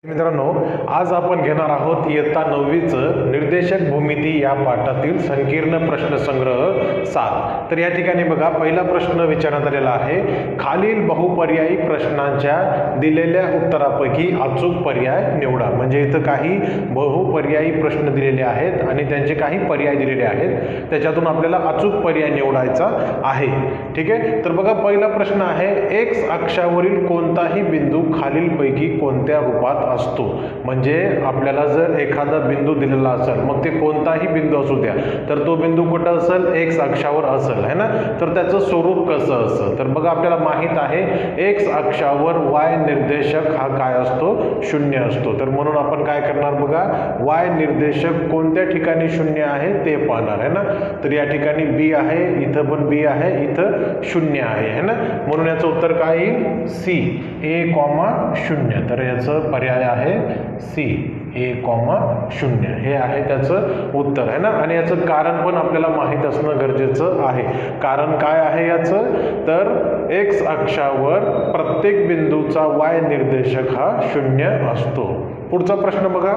मित्रांनो, आज आपण घेणार आहोत इयत्ता 9वीचं निर्देशक भूमिती या पाठातील संकीर्ण प्रश्नसंग्रह 7. तर या ठिकाणी बघा, पहिला प्रश्न विचारण्यात आलेला आहे. खालील बहुपर्यायी प्रश्नांच्या दिलेल्या उत्तरापैकी अचूक पर्याय निवडा. म्हणजे इथं काही बहुपर्यायी प्रश्न दिलेले आहेत आणि त्यांचे काही पर्याय दिलेले आहेत, त्याच्यातून आपल्याला अचूक पर्याय निवडायचा आहे. ठीक आहे. तर बघा, पहिला प्रश्न आहे, एक्स अक्षावरील कोणताही बिंदू खालीलपैकी कोणत्या रूपात असतो. म्हणजे आपल्याला जर एखादा बिंदू दिलेला असेल, मग ते कोणताही बिंदू असू द्या, तर तो बिंदू कुठं असेल, एक्स अक्षावर असेल, है ना. तर त्याचं स्वरूप कसं असतं, तर बघा आपल्याला माहित आहे एक्स अक्षावर वाय निर्देशक हा काय असतो, 0 असतो. तर म्हणून आपण काय करणार बघा, वाय निर्देशक कोणत्या ठिकाणी 0 आहे ते पाहणार, है ना. तर या ठिकाणी बी आहे, इथं पण बी आहे, इथं 0 आहे, है ना. म्हणून याचं उत्तर काय येईल, सी, A,0. तर याचं पर्याय आहे सी, A,0. हे आहे त्याचं उत्तर, आहे ना. आणि याचं कारण पण आपल्याला माहीत असणं गरजेचं आहे. कारण काय आहे याचं, तर एक्स अक्षावर प्रत्येक बिंदूचा वाय निर्देशक हा 0 असतो. पुढचा प्रश्न बघा,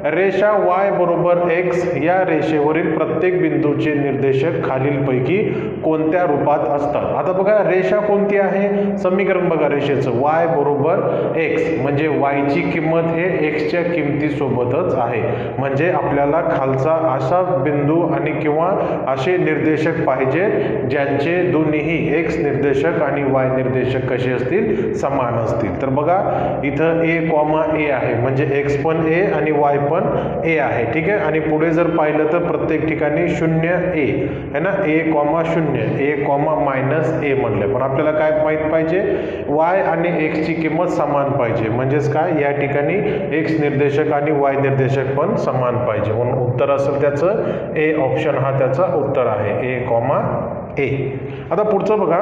रेषा y बरोबर x या रेषेवरील प्रत्येक बिंदूचे निर्देशक खालीलपैकी कोणत्या रूपात असतात. आता बघा, रेषा कोणती आहे, समीकरण बघा रेषेचं, y बरोबर x म्हणजे y ची किंमत हे x च्या किमतीसोबतच आहे. म्हणजे आपल्याला खालचा असा बिंदू आणि किंवा असे निर्देशक पाहिजे ज्यांचे दोन्हीही x निर्देशक आणि y निर्देशक कसे असतील, समान असतील. तर बघा इथं A,A आहे, म्हणजे x पण a आणि y पण a आहे. ठीक आहे. आणि पुढे जर पाहिलं तर प्रत्येक ठिकाणी 0 a है ना, A,0, A,-A म्हणलं. पण आपल्याला काय माहित पाहिजे, y आणि x ची किंमत समान पाहिजे. म्हणजेच काय, या ठिकाणी x निर्देशक आणि y निर्देशक पण समान पाहिजे. म्हणून उत्तर असेल त्याचं A ऑप्शन हा त्याचा उत्तर आहे, A,A. आता पुढचं बघा,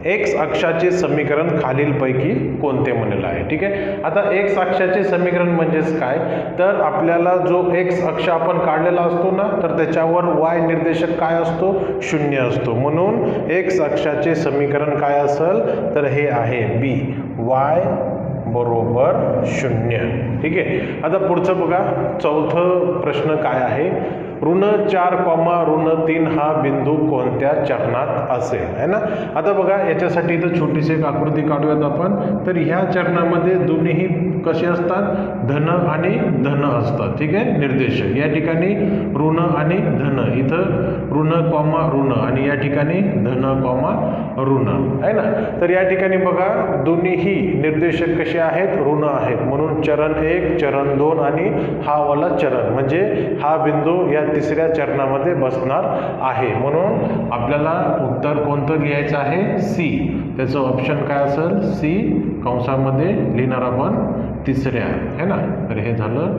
एक्स अक्षाचे समीकरण खालीलपैकी कोणते म्हणलेलं आहे. ठीक आहे. आता एक्स अक्षाचे समीकरण म्हणजेच काय, तर आपल्याला जो एक्स अक्ष आपण काढलेला असतो ना, तर त्याच्यावर वाय निर्देशक काय असतो, 0 असतो. म्हणून एक्स अक्षाचे समीकरण काय असेल, तर हे आहे बी, वाय बरोबर 0. ठीक आहे. आता पुढचं बघा, चौथं प्रश्न काय आहे, ऋण 4, ऋण 3 हा बिंदू कोणत्या चरणात असेल, है ना. आता बघा, याच्यासाठी इथं छोटीशी एक आकृती काढूयात आपण. तर ह्या चरणामध्ये दोन्हीही कसे असतात, धन आणि धन असतात. ठीक आहे. निर्देशक या ठिकाणी ऋण आणि धन, इथं ऋण, ऋण आणि या ठिकाणी धन, ऋण, आहे ना. तर या ठिकाणी बघा, दोन्हीही निर्देशक कसे आहेत, ऋण आहेत. म्हणून चरण 1, चरण 2 आणि हा वाला चरण, म्हणजे हा बिंदू या तिसऱ्या चरणामध्ये बसणार आहे. म्हणून आपल्याला उत्तर कोणतं लिहायचं आहे, सी. त्याचं ऑप्शन काय असेल, सी कंसामध्ये लिहिणार आपण तिसऱ्या, है ना. तर हे झालं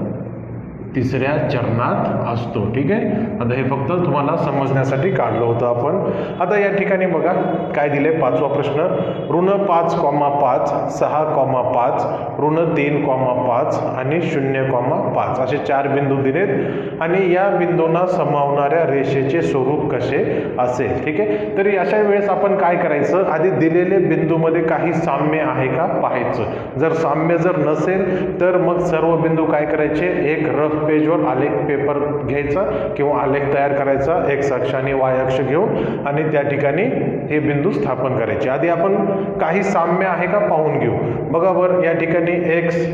तिसऱ्या चरणात असतो. ठीक आहे. आता हे फक्त तुम्हाला समजण्यासाठी काढलं होतं आपण. आता या ठिकाणी बघा काय दिले, पाचवा प्रश्न, ऋण 5,5, 6,5, ऋण 3,5 आणि 0,5 असे 4 बिंदू दिलेत आणि या बिंदूंना समावणाऱ्या रेषेचे स्वरूप कसे असेल. ठीक आहे. तरी अशा वेळेस आपण काय करायचं, आधी दिलेले बिंदूमध्ये काही साम्य आहे का पाहायचं. जर साम्य जर नसेल तर मग सर्व बिंदू काय करायचे, एक रफ पेजवर आलेख पेपर घ्यायचा किंवा आलेख तयार करायचा, एक्स अक्ष आणि वाय अक्ष घेऊन, आणि त्या ठिकाणी हे बिंदू स्थापन करायचे. आधी आपण काही साम्य आहे का पाहून घेऊ. बघा बरं, या ठिकाणी एक्स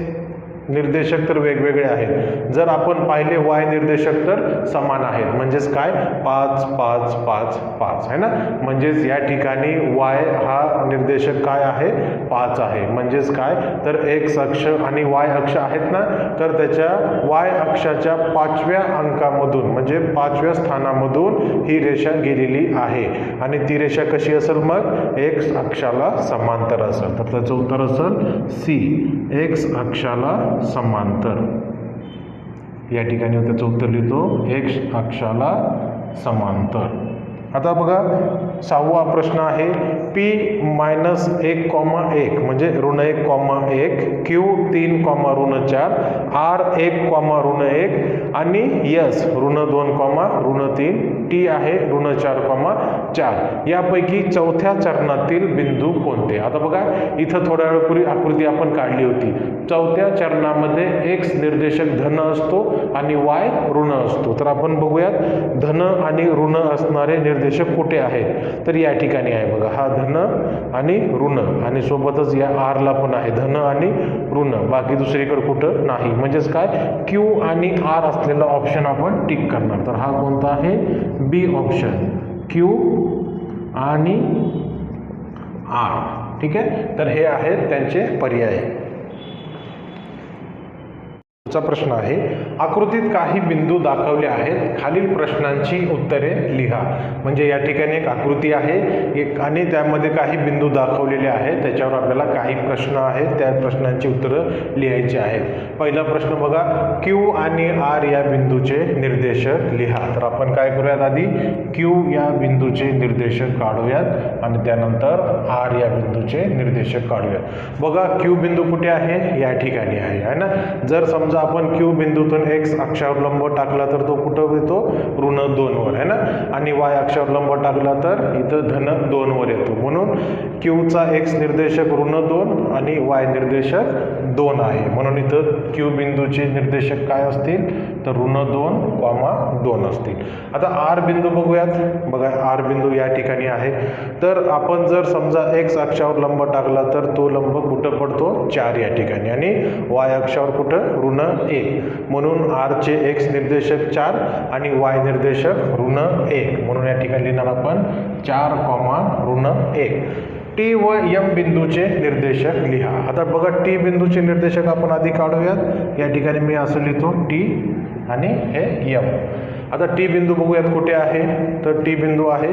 निर्देशक तर वेगवेगळे आहेत, जर आपण पाहिले वाय निर्देशक तर समान आहेत. म्हणजेच काय, 5, 5, 5, 5 आहे ना. म्हणजेच या ठिकाणी वाय हा निर्देशक काय आहे, 5 आहे. म्हणजेच काय, तर एक्स अक्ष आणि वाय अक्ष आहेत ना, तर त्याच्या वाय अक्षाच्या 5व्या अंकामधून म्हणजे 5व्या स्थानामधून ही रेषा गेलेली आहे. आणि ती रेषा कशी असेल, मग एक्स अक्षाला समांतर असेल. तर त्याचं उत्तर असेल सी, एक्स अक्षाला समांतर. या ठिकाणी त्याचं उत्तर लिहितो, एक्स अक्षाला समांतर. आता बघा 6वा प्रश्न आहे, P-1,1 म्हणजे ऋण 1,1, Q3, ऋण 4, R1, ऋण 1 आणि S ऋण 2, ऋण 3, T आहे ऋण 4,4 यापैकी चौथ्या चरणातील बिंदू कोणते? आता बघा इथं थोड्या वेळापूर्वी आकृती आपण काढली होती. चौथ्या चरणामध्ये X निर्देशक धन असतो आणि Y ऋण असतो. तर आपण बघूयात धन आणि ऋण असणारे निर्देशक कुठे आहेत. तर या ठिकाणी आहे बघा, हा धन आणि ऋण आणि सोबतच या R ला पण आहे धन आणि ऋण, बाकी दुसरीकडे कुठं नाही. म्हणजेच काय Q आणि R असलेला ऑप्शन आपण टिक करणार. तर हा कोणता आहे? बी ऑप्शन, Q आणि R. ठीक आहे, तर हे आहेत त्यांचे पर्याय. पुढचा प्रश्न आहे, आकृतीत काही बिंदू दाखवले आहेत, खालील प्रश्नांची उत्तरे लिहा. म्हणजे या ठिकाणी एक आकृती आहे आणि त्यामध्ये काही बिंदू दाखवलेले आहेत, त्याच्यावर आपल्याला काही प्रश्न आहेत, त्या प्रश्नांची उत्तरं लिहायची आहेत. पहिला प्रश्न बघा, Q आणि R या बिंदूचे निर्देशक लिहा. तर आपण काय करूयात, आधी Q या बिंदूचे निर्देशक काढूयात आणि त्यानंतर R या बिंदूचे निर्देशक काढूयात. बघा Q बिंदू कुठे आहे? या ठिकाणी आहे ना. जर समजा आपण Q बिंदूतून X अक्षावर लंब टाकला तर तो कुठं येतो? ऋण 2 वर आहे ना. आणि Y अक्षावर लंब टाकला तर इथं धन 2 वर येतो. म्हणून Q चा X निर्देशक ऋण 2 आणि Y निर्देशक 2 आहे. म्हणून इथं Q बिंदूचे निर्देशक काय असतील? तर ऋण 2,2 असतील. आता R बिंदू बघूयात. बघा R बिंदू या ठिकाणी आहे. तर आपण जर समजा X अक्षावर लंब टाकला तर तो लंब कुठं पडतो? 4 या ठिकाणी आणि Y अक्षावर कुठं? ऋण 1. म्हणून R चे X निर्देशक 4 आणि Y निर्देशक ऋण 1. म्हणून या ठिकाणी लिहिणार आपण 4, ऋण 1. T व M बिंदूचे निर्देशक लिहा. आता बघा T बिंदूचे निर्देशक आपण आधी काढूयात. या ठिकाणी मी असं लिहितो T आणि हे M. आता T बिंदू बघूयात कुठे आहे? तर T बिंदू आहे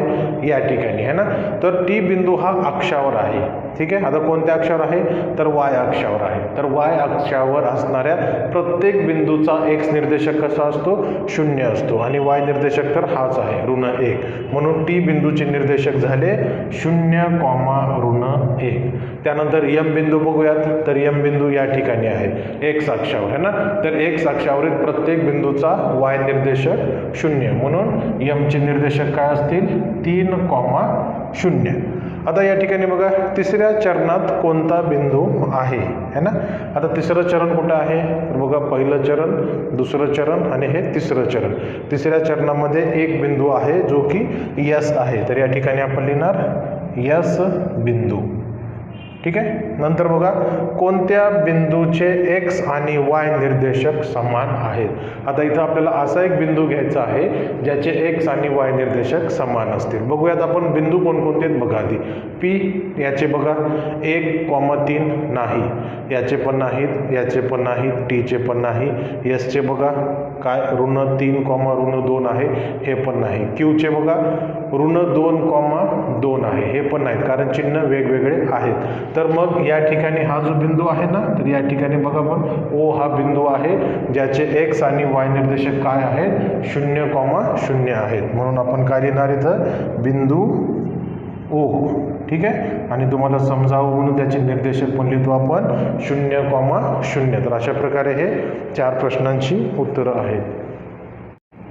या ठिकाणी आहे ना. तर T बिंदू हा अक्षावर आहे. ठीक आहे, आता कोणत्या अक्षावर आहे? तर Y अक्षावर आहे. तर Y अक्षावर असणाऱ्या प्रत्येक बिंदूचा X निर्देशक कसा असतो? 0 असतो आणि Y निर्देशक तर हाच आहे ऋण 1. म्हणून T बिंदूचे निर्देशक झाले 0, ऋण 1. त्यानंतर M बिंदू बघूयात. तर M बिंदू या ठिकाणी आहे X अक्षावर आहे ना. तर X अक्षावरील प्रत्येक बिंदूचा Y निर्देशक 0. म्हणून M चे निर्देशक काय असतील? 3, 0. आता या ठिकाणी बघा तिसऱ्या चरणात कोणता बिंदू आहे है ना. आता तिसरं चरण कुठं आहे? तर बघा पहिलं चरण, दुसरं चरण आणि हे तिसरं चरण. तिसऱ्या चरणामध्ये एक बिंदू आहे जो की S आहे. तर या ठिकाणी आपण लिहिणार S बिंदू. ठीक आहे. नंतर बघा कोणत्या बिंदूचे X आणि Y निर्देशक समान आहेत. आता इथं आपल्याला असा एक बिंदू घ्यायचा आहे ज्याचे X आणि Y निर्देशक समान असतील. बघूयात आपण बिंदू कोणकोणते आहेत बघा आधी. P याचे बघा 1,3 नाही, याचे पण नाहीत, याचे पण नाहीत, T चे पण नाही, S चे बघा काय ऋण 3, ऋण 2 आहे, हे पण नाही. Q चे बघा ऋण 2,2 आहे, हे पण नाहीत कारण चिन्ह वेगवेगळे आहेत. तर मग या ठिकाणी हा जो बिंदू आहे ना, तर या ठिकाणी बघा पण O हा बिंदू आहे ज्याचे X आणि Y निर्देशक काय आहेत? 0, आहेत. म्हणून आपण काय लिहिणार इथं? बिंदू O. ठीक आहे. आणि तुम्हाला समजावं म्हणून त्याचे निर्देशक पण लिहितो आपण 0, तर अशा प्रकारे हे 4 प्रश्नांची उत्तरं आहेत.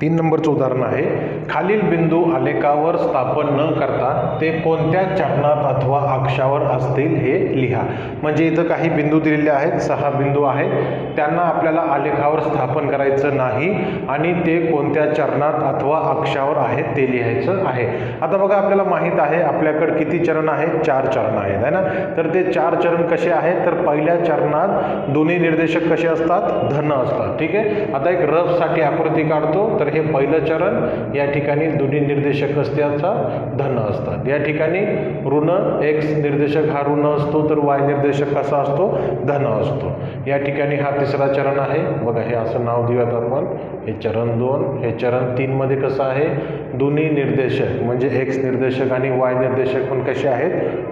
3 नंबरचं उदाहरण आहे, खालील बिंदू आलेखावर स्थापन न करता ते कोणत्या चरणात अथवा अक्षावर असतील हे लिहा. म्हणजे इथं काही बिंदू दिलेले आहेत, 6 बिंदू आहेत, त्यांना आपल्याला आलेखावर स्थापन करायचं नाही आणि ते कोणत्या चरणात अथवा अक्षावर आहेत ते लिहायचं आहे. आता बघा आपल्याला माहीत आहे आपल्याकडे किती चरण आहेत? 4 चरण आहेत है ना. तर ते 4 चरण कसे आहेत? तर पहिल्या चरणात दोन्ही निर्देशक कसे असतात? धन असतात. ठीक आहे. आता एक रफ साठी आकृती काढतो. तर हे पहिलं चरण, या ठिकाणी दोन्ही निर्देशक असत्याचा धन असतात. या ठिकाणी ऋण X निर्देशक हा ऋण असतो तर Y निर्देशक कसा असतो? धन असतो. या ठिकाणी हा तिसरा चरण आहे. बघा हे असं नाव देऊयात आपण. हे चरण 2, हे चरण 3 मध्ये कसं आहे? दोन्ही निर्देशक म्हणजे X निर्देशक आणि Y निर्देशक पण कसे आहेत?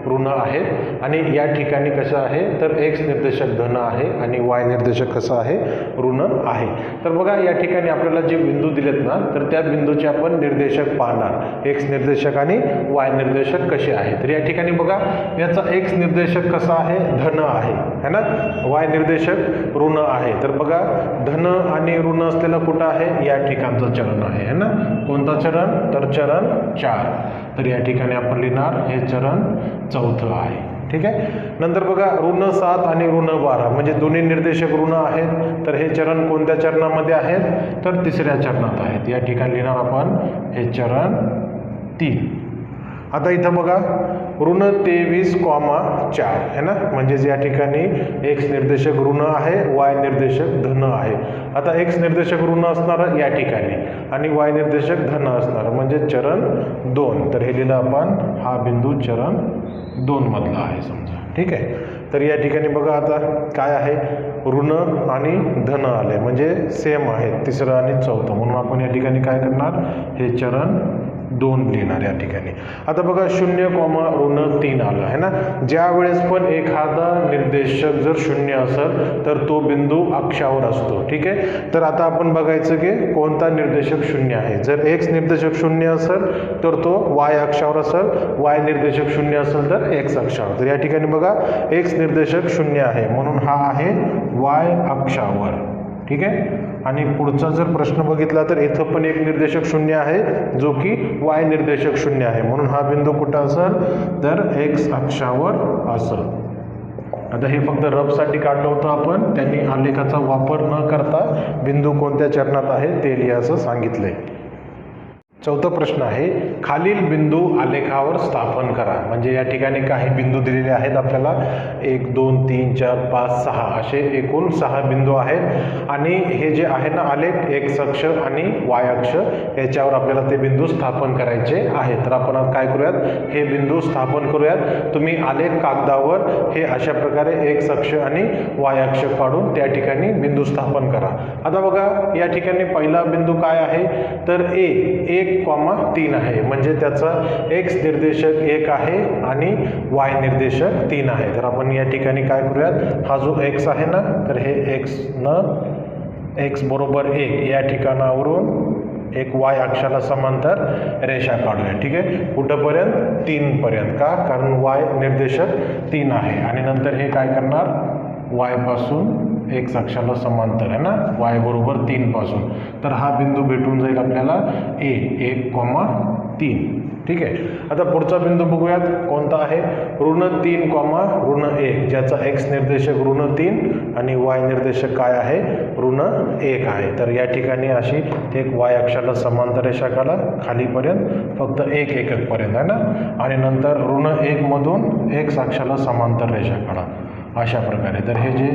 ऋण आहेत. आणि या ठिकाणी कसं आहे? तर X निर्देशक धन आहे आणि Y निर्देशक कसं आहे? ऋण आहे. तर बघा या ठिकाणी आपल्याला जे बिंदू दिले दिलेत ना तर त्या बिंदूचे आपण निर्देशक पाहणार, एक्स निर्देशक आणि वाय निर्देशक कसे आहे. तर या ठिकाणी बघा याचा एक्स निर्देशक कसा आहे, धन आहे है ना, वाय निर्देशक ऋण आहे. तर बघा धन आणि ऋण असलेला कुठं आहे, या ठिकाणचं चरण आहे है ना. कोणता चरण, तर चरण 4. तर या ठिकाणी आपण लिहिणार हे चरण 4थं आहे. ठीक आहे. नंतर बघा ऋण 7 आणि ऋण 12 म्हणजे दोन्ही निर्देशक ऋण आहेत. तर हे चरण कोणत्या चरणामध्ये आहेत, तर तिसऱ्या चरणात आहेत. या ठिकाणी लिहिणार आपण हे चरण 3. आता इथं बघा ऋण 23,4 है ना, म्हणजेच या ठिकाणी एक्स निर्देशक ऋण आहे, वाय निर्देशक धन आहे. आता एक्स निर्देशक ऋण असणार या ठिकाणी आणि वाय निर्देशक धन असणार म्हणजे चरण 2. तर हे लिहिलं आपण, हा बिंदू चरण 2 मधला आहे समजा. ठीक आहे. तर या ठिकाणी बघा आता काय आहे, ऋण आणि धन आले म्हणजे सेम आहे तिसरं आणि चौथं, म्हणून आपण या ठिकाणी काय करणार, हे चरण 2 लिहिणार या ठिकाणी. आता बघा 0,3 आलं आहे ना. ज्या वेळेस पण एखादा निर्देशक जर 0 असेल तर तो बिंदू अक्षावर असतो. ठीक आहे. तर आता आपण बघायचं की कोणता निर्देशक 0 आहे. जर एक्स निर्देशक 0 असेल तर तो वाय अक्षावर असेल, वाय निर्देशक 0 असेल तर एक्स अक्षावर. तर या ठिकाणी बघा एक्स निर्देशक 0 आहे म्हणून हा आहे वाय अक्षावर. ठीक आहे. आणि पुढचा जर प्रश्न बघितला तर इथं पण एक निर्देशक 0 आहे जो की वाय निर्देशक 0 आहे म्हणून हा बिंदू कुठं असेल, तर एक्स अक्षावर असेल. आता हे फक्त रफसाठी काढलं होतं आपण, त्यांनी आलेखाचा वापर न करता बिंदू कोणत्या चरणात आहे ते लिहायचं सांगितलंय. चौथा प्रश्न आहे, खालील बिंदू आलेखावर स्थापन करा. म्हणजे या ठिकाणी काही बिंदू दिलेले आहेत आपल्याला, 1 2 3 4 5 6 असे एकूण 6 बिंदू आहेत आणि हे जे आहे ना आलेख, एक्स अक्ष आणि वाय अक्ष याच्यावर आपल्याला ते बिंदू स्थापन करायचे आहेत. तर आपण आज काय करूयात, हे बिंदू स्थापन करूयात. तुम्ही आलेख कागदावर हे अशा प्रकारे एक्स अक्ष आणि वाय अक्ष काढून त्या ठिकाणी बिंदू स्थापन करा. आता बघा या ठिकाणी पहिला बिंदू काय आहे, तर 1,3 आहे म्हणजे त्याचा एक्स निर्देशक 1 आहे आणि वाय निर्देशक 3 आहे. तर आपण या ठिकाणी काय करूयात, हा जो एक्स आहे ना तर हे एक्स बरोबर 1 या ठिकाणावरून एक वाय अक्षाला समांतर रेषा काढूया. ठीक आहे. कुठंपर्यंत, 3 पर्यंत. का, कारण वाय निर्देशक 3 आहे आणि नंतर हे काय करणार, वाय पासून एक्स अक्षाला समांतर आहे ना, वाय बरोबर 3 पासून. तर हा बिंदू भेटून जाईल आपल्याला 1,3. ठीक आहे. आता पुढचा बिंदू बघूयात कोणता आहे, ऋण 3, ऋण 1 ज्याचा एक्स निर्देशक ऋण 3 आणि वाय निर्देशक काय आहे, ऋण 1 आहे. तर या ठिकाणी अशी एक वाय अक्षाला समांतर रेषा काढा खालीपर्यंत, फक्त 1 एकक पर्यंत आहे ना, आणि नंतर ऋण 1 मधून एक्स अक्षाला समांतर रेषा काढा अशा प्रकारे. तर हे जे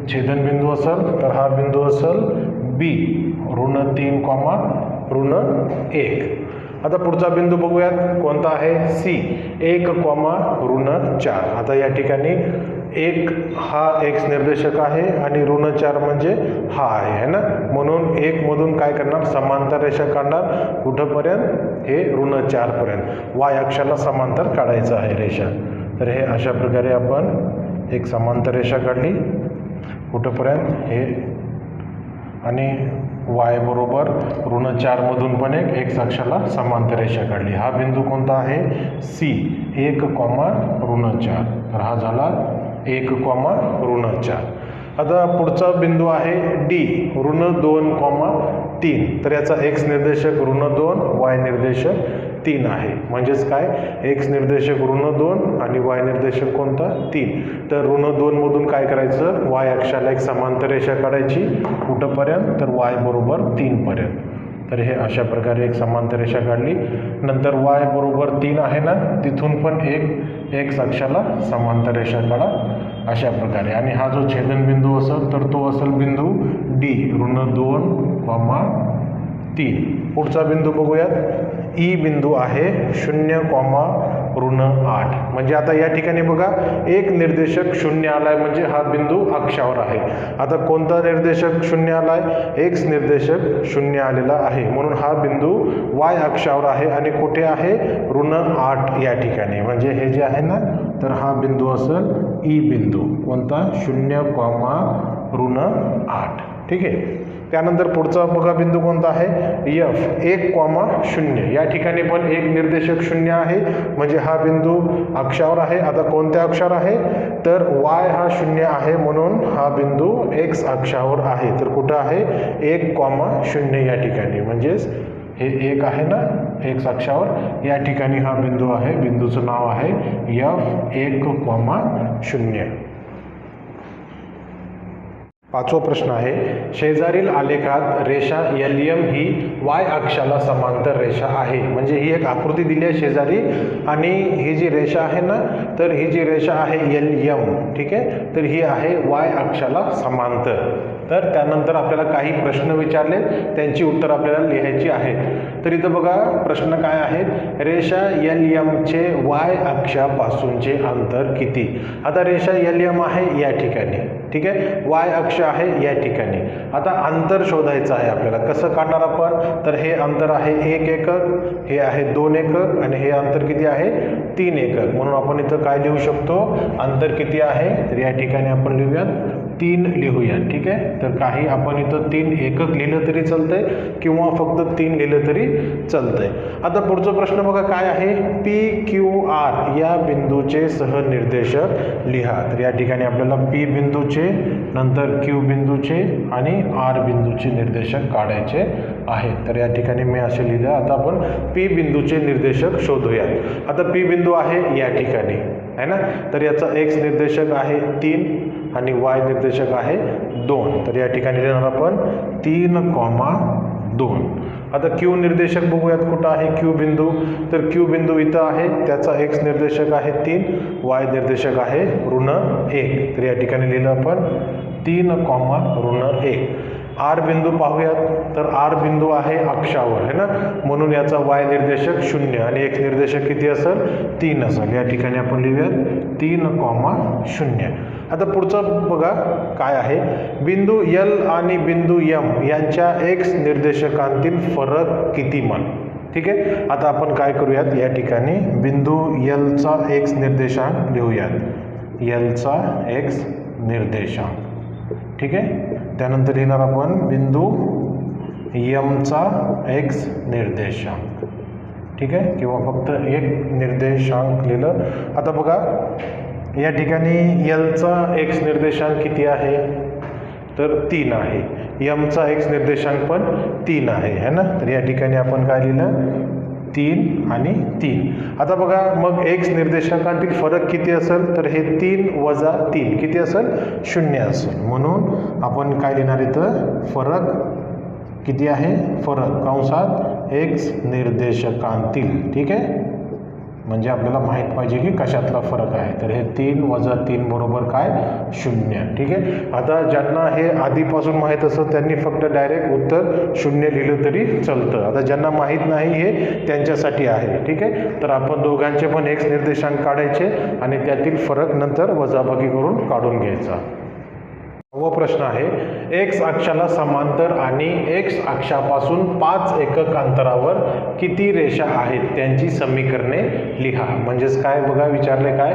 छेदनबिंदू असेल तर हा बिंदू असेल बी, ऋण 3, ऋण 1. आता पुढचा बिंदू बघूयात कोणता आहे, सी, 1, ऋण 4. आता या ठिकाणी 1 हा एक्स निर्देशक आहे आणि ऋण 4 म्हणजे हा आहे ना, म्हणून 1 मधून काय करणार, समांतर रेषा काढणार. कुठंपर्यंत, हे ऋण 4 पर्यंत. वाय अक्षाला समांतर काढायचं आहे रेषा. तर हे अशा प्रकारे आपण एक समांतर रेषा काढली कुठंपर्यंत, हे आणि वाय बरोबर ऋण 4 मधून पण एक एक्स अक्षाला समांतर रेषा काढली. हा बिंदू कोणता आहे, सी, 1, ऋण 4. तर हा झाला 1, ऋण 4. आता पुढचा बिंदू आहे डी, ऋण 2, 3. तर याचा एक्स निर्देशक ऋण 2, वाय निर्देशक 3 आहे. म्हणजेच काय, एक्स निर्देशक ऋण 2 आणि वाय निर्देशक कोणता, 3. तर ऋण 2 मधून काय करायचं, वाय अक्षाला एक समांतर रेषा काढायची. कुठंपर्यंत, तर वाय बरोबर 3 पर्यंत. तर हे अशा प्रकारे एक समांतर रेषा काढली. नंतर वाय बरोबर 3 आहे ना, तिथून पण एक एक्स अक्षाला समांतर रेषा काढा अशा प्रकारे. आणि हा जो छेदनबिंदू असेल तर तो असेल बिंदू डी, ऋण 2, 3. पुढचा बिंदू बघूयात, ई बिंदू आहे 0, ऋण 8. म्हणजे आता या ठिकाणी बघा एक निर्देशक 0 आलाय म्हणजे हा बिंदू अक्षावर आहे. आता कोणता निर्देशक 0 आलाय, एक्स निर्देशक 0 आलेला आहे म्हणून हा बिंदू वाय अक्षावर आहे आणि कुठे आहे, ऋण 8 या ठिकाणी. म्हणजे हे जे आहे ना तर हा बिंदू असेल ई बिंदू. कोणता, 0, ऋण 8. ठीक आहे. त्यानंतर पुढचा बघा बिंदू कोणता आहे, F 1,0. या ठिकाणी पण एक निर्देशक 0 आहे, म्हणजे हा बिंदू अक्षावर आहे. आता कोणत्या अक्षावर आहे, तर y हा 0 आहे, म्हणून हा बिंदू x अक्षावर आहे. तर कुठं आहे, 1,0 या ठिकाणी, म्हणजेच हे 1 आहे ना x अक्षावर, या ठिकाणी हा बिंदू आहे. बिंदूचं नाव आहे F 1,0. पाचवा प्रश्न आहे, शेजारील आलेखात रेषा LM ही y अक्षाला समांतर रेषा आहे. म्हणजे ही एक आकृती दिली आहे शेजारी, आणि ही जी रेषा आहे ना, तर ही जी रेषा आहे LM, ठीक आहे, तर ही आहे y अक्षाला समांतर. तर त्यानंतर आपल्याला काही प्रश्न विचारले, त्यांची उत्तर आपल्याला लिहायची आहेत. तर इथं बघा प्रश्न काय आहे, रेषा LM चे y अक्षापासूनचे अंतर किती. आता रेषा LM आहे या ठिकाणी, ठीक आहे, y अक्ष आहे या ठिकाणी. आता अंतर शोधायचं आहे आपल्याला. कसं काढणार आपण, तर हे अंतर आहे 1 एकक, हे आहे 2 एकक, आणि हे अंतर किती आहे 3 एकक. म्हणून आपण इथं काय लिहू शकतो, अंतर किती आहे, तर या ठिकाणी आपण लिहूयात 3 लिहूयात. ठीक आहे, तर काही आपण इथं 3 एकक लिहिलं तरी चालतंय, किंवा फक्त 3 लिहिलं तरी चालतंय. आता पुढचा प्रश्न बघा काय आहे, PQR या बिंदूचे सहनिर्देशक लिहा. तर या ठिकाणी आपल्याला P बिंदूचे, नंतर Q बिंदूचे आणि R बिंदूचे निर्देशक काढायचे आहेत. तर या ठिकाणी मी असे लिहिलं. आता आपण P बिंदूचे निर्देशक शोधूया. आता P बिंदू आहे या ठिकाणी, आहे ना, तर याचा x निर्देशक आहे 3 आणि y निर्देशक आहे 2. तर या ठिकाणी लिहिणार आपण 3,2. आता Q निर्देशक बघूयात कुठं आहे Q बिंदू, तर Q बिंदू इथं आहे, त्याचा x निर्देशक आहे 3, y निर्देशक आहे -1. तर या ठिकाणी लिहिलं आपण 3,1. R बिंदू पाहूयात, तर R बिंदू आहे अक्षावर, है ना, म्हणून याचा y निर्देशक 0 आणि x निर्देशक किती असेल 3 असेल. या ठिकाणी आपण लिहूयात 3,0. आता पुढचं बघा काय आहे, बिंदू L आणि बिंदू M यांच्या x निर्देशकांतील फरक कितीमान. ठीक आहे, आता आपण काय करूयात, या ठिकाणी बिंदू L चा x निर्देशांक लिहूयात, L चा x निर्देशांक. ठीक आहे, त्यानंतर लिहिणार आपण बिंदू M चा x निर्देशांक. ठीक आहे, किंवा फक्त एक निर्देशांक लिहिलं. आता बघा या ठिकाणी L चा x निर्देशांक किती आहे, तर 3 आहे. M चा x निर्देशांक पण 3 आहे, है ना. तर या ठिकाणी आपण काय लिहिलं, 3 आणि 3. आता बघा मग x निर्देशांकांतील फरक किती असेल, तर हे 3 वजा 3 किती असेल, 0 असेल. म्हणून आपण काय लिहिणार इथं, फरक किती आहे, फरक कंसात x निर्देशकांतील. ठीक आहे, म्हणजे आपल्याला माहीत पाहिजे की कशातला फरक आहे. तर हे 3 वजा 3 बरोबर काय, 0. ठीक आहे, आता ज्यांना हे आधीपासून माहीत असतं त्यांनी फक्त डायरेक्ट उत्तर 0 लिहिलं तरी चालतं. आता ज्यांना माहीत नाही हे त्यांच्यासाठी आहे. ठीक आहे, तर आपण दोघांचे पण x निर्देशांक काढायचे आणि त्यातील फरक नंतर वजाबाकी करून काढून घ्यायचा. व प्रश्न आहे, x अक्षाला समांतर आणि x अक्षापासून 5 एकक अंतरावर किती रेषा आहेत त्यांची समीकरणे लिहा. म्हणजेच काय बघा विचारले काय,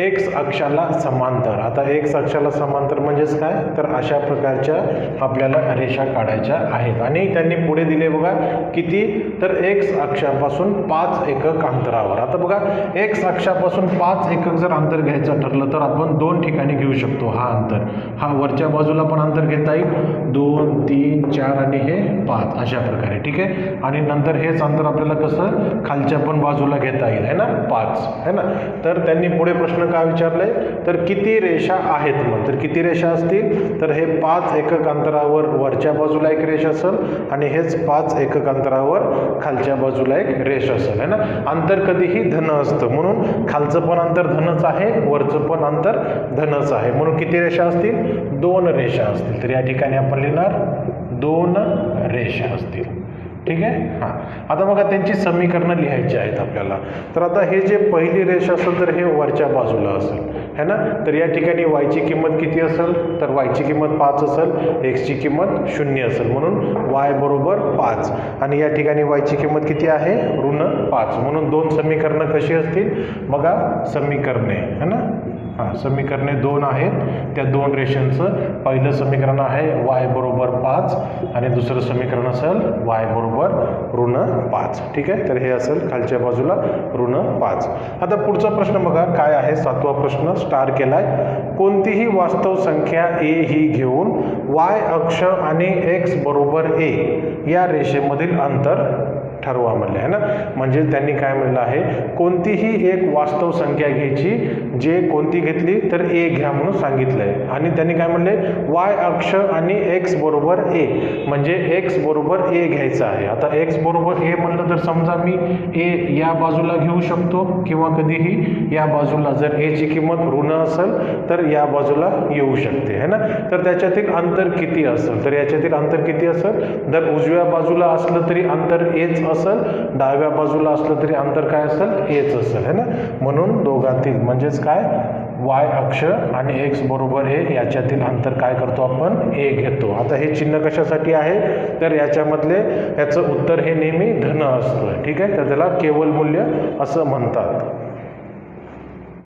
x अक्षाला समांतर. आता x अक्षाला समांतर म्हणजेच काय, तर अशा प्रकारच्या आपल्याला रेषा काढायच्या आहेत. आणि त्यांनी पुढे दिले बघा किती, तर x अक्षापासून 5 एकक अंतरावर. आता बघा x अक्षापासून 5 एकक जर अंतर घ्यायचं ठरलं तर आपण 2 ठिकाणी घेऊ शकतो. हा अंतर, हा वरच्या बाजूला पण अंतर घेता येईल, 2, 3, 4 आणि हे 5 अशा प्रकारे. ठीक आहे, आणि नंतर हेच अंतर आपल्याला कसं खालच्या पण बाजूला घेता येईल, है ना, 5, है ना. तर त्यांनी पुढे प्रश्न काय विचारलंय, तर किती रेषा आहेत. मग तर किती रेषा असतील, तर हे 5 एकक अंतरावर वरच्या बाजूला एक रेष असेल आणि हेच 5 एकक अंतरावर खालच्या बाजूला एक रेष असेल, है ना. अंतर कधीही धन असतं, म्हणून खालचं पण अंतर धनच आहे, वरचं पण अंतर धनच आहे, म्हणून किती रेषा असतील, 2 रेषा असतील. तर या ठिकाणी आपण लिहिणार 2 रेषा असतील. ठीक आहे, हां. आता बघा त्यांची समीकरणं लिहायची आहेत आपल्याला. तर आता हे जे पहिली रेषा असेल तर हे वरच्या बाजूला असेल, है ना. तर या ठिकाणी y ची किंमत किती असेल, तर y ची किंमत 5 असेल, x ची किंमत 0 असेल, म्हणून y बरोबर 5. आणि या ठिकाणी y ची किंमत किती आहे, -5. म्हणून 2 समीकरणं कशी असतील बघा, समीकरणे, है ना. समीकरणे दोन आहेत. त्या दोन रेषांचं पहिलं समीकरण आहे y बरोबर 5 आणि दुसरं समीकरण असेल y बरोबर -5. ठीक आहे, तर हे असेल खालच्या बाजूला -5. आता पुढचा प्रश्न बघा काय आहे. 7वा प्रश्न स्टार केलाय. कोणतीही वास्तव संख्या a ही घेऊन y अक्ष आणि x बरोबर a या रेषेमधील अंतर ठरवा म्हणले आहे ना. म्हणजे त्यांनी काय म्हणलं आहे, कोणतीही एक वास्तव संख्या घ्यायची. जे कोणती घेतली तर ए घ्या म्हणून सांगितलंय. आणि त्यांनी काय म्हणले, वाय अक्ष आणि एक्स बरोबर ए, म्हणजे एक्स बरोबर ए घ्यायचं आहे. आता एक्स बरोबर ए म्हणलं तर समजा मी ए या बाजूला घेऊ शकतो किंवा कधीही या बाजूला, जर ए ची किंमत ऋण असेल तर या बाजूला येऊ शकते है ना. तर त्याच्यातील अंतर किती असेल, तर याच्यातील अंतर किती असेल, जर उजव्या बाजूला असलं तरी अंतर एच असेल, डाव्या बाजूला असलं तरी अंतर काय असेल, एच असेल है ना. म्हणून दोघांतील म्हणजेच काय, वाय अक्ष आणि एक्स बरोबर ए याच्यातील अंतर काय करतो आपण, ए घेतो. आता हे चिन्ह कशासाठी आहे, तर याच्यामधले याचं उत्तर हे नेहमी धन असतं. ठीक आहे, तर त्याला केवल मूल्य असं म्हणतात.